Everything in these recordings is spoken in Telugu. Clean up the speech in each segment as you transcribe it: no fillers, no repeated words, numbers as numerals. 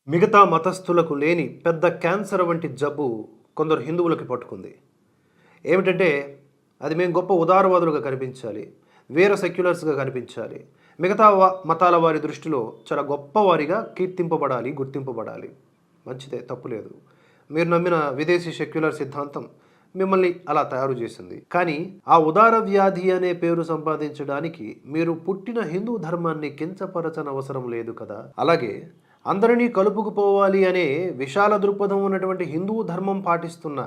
మిగతా మతస్థులకు లేని పెద్ద క్యాన్సర్ వంటి జబ్బు కొందరు హిందువులకి పట్టుకుంది. ఏమిటంటే అది మేము గొప్ప ఉదారవాదులుగా కనిపించాలి, వేరే సెక్యులర్స్గా కనిపించాలి, మిగతా మతాల వారి దృష్టిలో చాలా గొప్పవారిగా కీర్తింపబడాలి, గుర్తింపబడాలి. మంచిదే, తప్పులేదు. మీరు నమ్మిన విదేశీ సెక్యులర్ సిద్ధాంతం మిమ్మల్ని అలా తయారు చేసింది. కానీ ఆ ఉదార వ్యాధి అనే పేరు సంపాదించడానికి మీరు పుట్టిన హిందూ ధర్మాన్ని కించపరచనవసరం లేదు కదా. అలాగే అందరినీ కలుపుకుపోవాలి అనే విశాల దృక్పథం ఉన్నటువంటి హిందూ ధర్మం పాటిస్తున్న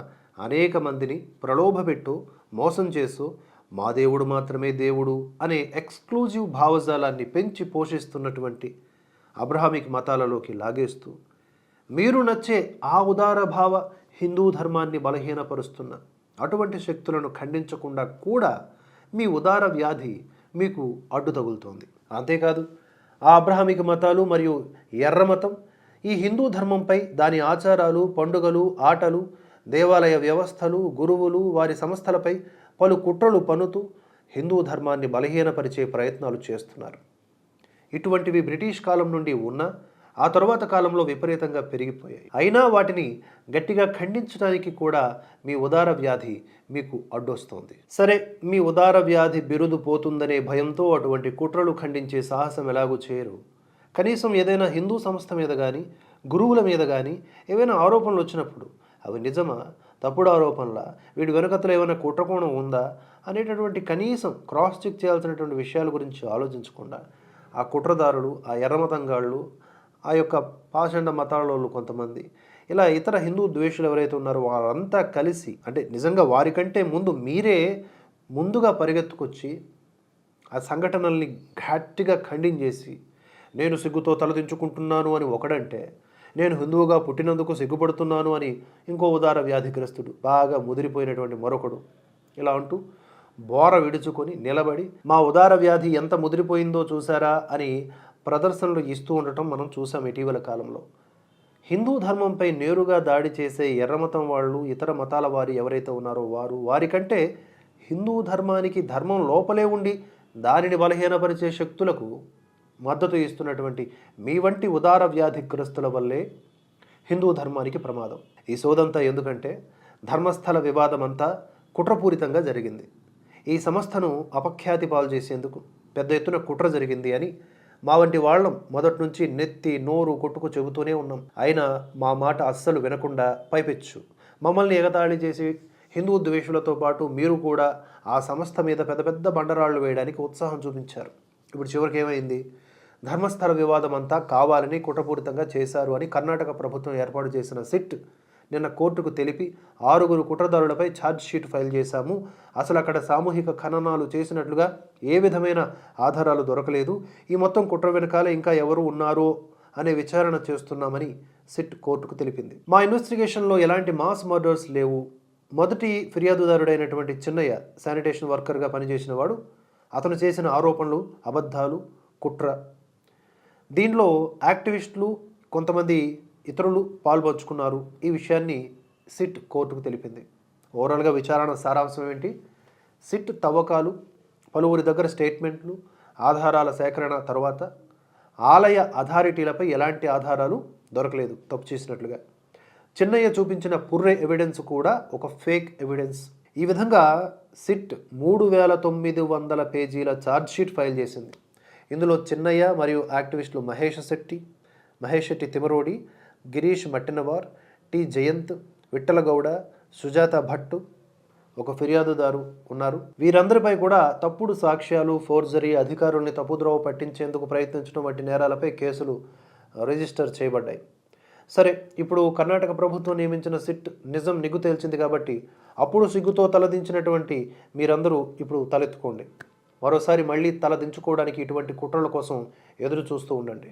అనేక మందిని ప్రలోభపెట్టు, మోసం చేస్తూ మా దేవుడు మాత్రమే దేవుడు అనే ఎక్స్క్లూజివ్ భావజాలాన్ని పెంచి పోషిస్తున్నటువంటి అబ్రహామిక్ మతాలలోకి లాగేస్తూ మీరు నచ్చే ఆ ఉదార భావ హిందూ ధర్మాన్ని బలహీనపరుస్తున్న అటువంటి శక్తులను ఖండించకుండా కూడా మీ ఉదార వ్యాధి మీకు అడ్డు తగులుతోంది. అంతేకాదు ఆ అబ్రహామిక మతాలు మరియు ఎర్ర మతం ఈ హిందూ ధర్మంపై, దాని ఆచారాలు, పండుగలు, ఆటలు, దేవాలయ వ్యవస్థలు, గురువులు, వారి సంస్థలపై పలు కుట్రలు పన్నుతూ హిందూ ధర్మాన్ని బలహీనపరిచే ప్రయత్నాలు చేస్తున్నారు. ఇటువంటివి బ్రిటిష్ కాలం నుండి ఉన్న ఆ తరువాత కాలంలో విపరీతంగా పెరిగిపోయాయి. అయినా వాటిని గట్టిగా ఖండించడానికి కూడా మీ ఉదార వ్యాధి మీకు అడ్డొస్తోంది. సరే, మీ ఉదార వ్యాధి బిరుదు పోతుందనే భయంతో అటువంటి కుట్రలు ఖండించే సాహసం ఎలాగూ చేయరు. కనీసం ఏదైనా హిందూ సంస్థ మీద కానీ, గురువుల మీద కానీ ఏవైనా ఆరోపణలు వచ్చినప్పుడు అవి నిజమా, తప్పుడు ఆరోపణలా, వీడి వెనుకతలో ఏమైనా కుట్రకోణం ఉందా అనేటటువంటి కనీసం క్రాస్ చెక్ చేయాల్సినటువంటి విషయాల గురించి ఆలోచించకుండా ఆ కుట్రదారులు, ఆ ఎర్రమతంగాళ్ళు, ఆ యొక్క పాషండ మతాలలో కొంతమంది, ఇలా ఇతర హిందూ ద్వేషులు ఎవరైతే ఉన్నారో వారంతా కలిసి, అంటే నిజంగా వారికంటే ముందు మీరే ముందుగా పరిగెత్తుకొచ్చి ఆ సంఘటనల్ని గట్టిగా ఖండించేసి నేను సిగ్గుతో తలదించుకుంటున్నాను అని ఒకడంటే, నేను హిందువుగా పుట్టినందుకు సిగ్గుపడుతున్నాను అని ఇంకో ఉదార వ్యాధిగ్రస్తుడు, బాగా ముదిరిపోయినటువంటి మరొకడు, ఇలా అంటూ బోర విడుచుకొని నిలబడి మా ఉదార వ్యాధి ఎంత ముదిరిపోయిందో చూసారా అని ప్రదర్శనలు ఇస్తూ ఉండటం మనం చూసాం ఇటీవల కాలంలో. హిందూ ధర్మంపై నేరుగా దాడి చేసే ఎర్రమతం వాళ్ళు, ఇతర మతాల వారు ఎవరైతే ఉన్నారో వారికంటే హిందూ ధర్మానికి ధర్మం లోపలే ఉండి దానిని బలహీనపరిచే శక్తులకు మద్దతు ఇస్తున్నటువంటి మీ వంటి ఉదార వ్యాధిగ్రస్తుల వల్లే హిందూ ధర్మానికి ప్రమాదం. ఈ సోదంతా ఎందుకంటే ధర్మస్థల వివాదం అంతా కుట్రపూరితంగా జరిగింది. ఈ సంస్థను అపఖ్యాతి పాలు చేసేందుకు పెద్ద ఎత్తున కుట్ర జరిగింది అని మా వంటి వాళ్ళం మొదటి నుంచి నెత్తి నోరు కొట్టుకు చెబుతూనే ఉన్నాం. అయినా మా మాట అస్సలు వినకుండా పైపెచ్చు మమ్మల్ని ఎగతాళి చేసి హిందూ ద్వేషులతో పాటు మీరు కూడా ఆ సంస్థ మీద పెద్ద పెద్ద బండరాళ్లు వేయడానికి ఉత్సాహం చూపించారు. ఇప్పుడు చివరికి ఏమైంది? ధర్మస్థల వివాదం అంతా కావాలని కుట్రపూరితంగా చేశారు అని కర్ణాటక ప్రభుత్వం ఏర్పాటు చేసిన సిట్ నిన్న కోర్టుకు తెలిపి 6 కుట్రదారులపై ఛార్జ్షీట్ ఫైల్ చేశాము. అసలు అక్కడ సామూహిక ఖననాలు చేసినట్లుగా ఏ విధమైన ఆధారాలు దొరకలేదు. ఈ మొత్తం కుట్ర వెనకాల ఇంకా ఎవరు ఉన్నారో అనే విచారణ చేస్తున్నామని సిట్ కోర్టుకు తెలిపింది. మా ఇన్వెస్టిగేషన్లో ఎలాంటి మాస్ మర్డర్స్ లేవు. మొదటి ఫిర్యాదుదారుడైనటువంటి చిన్నయ్య శానిటేషన్ వర్కర్గా పనిచేసిన వాడు. అతను చేసిన ఆరోపణలు అబద్ధాలు, కుట్ర. దీనిలో యాక్టివిస్టులు, కొంతమంది ఇతరులు పాల్పంచుకున్నారు. ఈ విషయాన్ని సిట్ కోర్టుకు తెలిపింది. ఓవరాల్గా విచారణ సారాంశం ఏంటి? సిట్ తవ్వకాలు, పలువురి దగ్గర స్టేట్మెంట్లు, ఆధారాల సేకరణ తర్వాత ఆలయ అథారిటీలపై ఎలాంటి ఆధారాలు దొరకలేదు తప్పు చేసినట్లుగా. చిన్నయ్య చూపించిన పుర్రె ఎవిడెన్స్ కూడా ఒక ఫేక్ ఎవిడెన్స్. ఈ విధంగా సిట్ 3900 పేజీల ఛార్జ్షీట్ ఫైల్ చేసింది. ఇందులో చిన్నయ్య మరియు యాక్టివిస్టులు మహేష్ శెట్టి తిమరోడి, గిరీష్ మట్టినవార్, టి జయంత్, విఠలగౌడ, సుజాత భట్టు, ఒక ఫిర్యాదుదారు ఉన్నారు. వీరందరిపై కూడా తప్పుడు సాక్ష్యాలు, ఫోర్జరీ, అధికారుల్ని తప్పుద్రోవ పట్టించేందుకు ప్రయత్నించడం వంటి నేరాలపై కేసులు రిజిస్టర్ చేయబడ్డాయి. సరే, ఇప్పుడు కర్ణాటక ప్రభుత్వం నియమించిన సిట్ నిజం నిగ్గు తేల్చింది కాబట్టి అప్పుడు సిగ్గుతో తలదించినటువంటి మీరందరూ ఇప్పుడు తలెత్తుకోండి. మరోసారి మళ్ళీ తలదించుకోవడానికి ఇటువంటి కుట్రల కోసం ఎదురు చూస్తూ ఉండండి.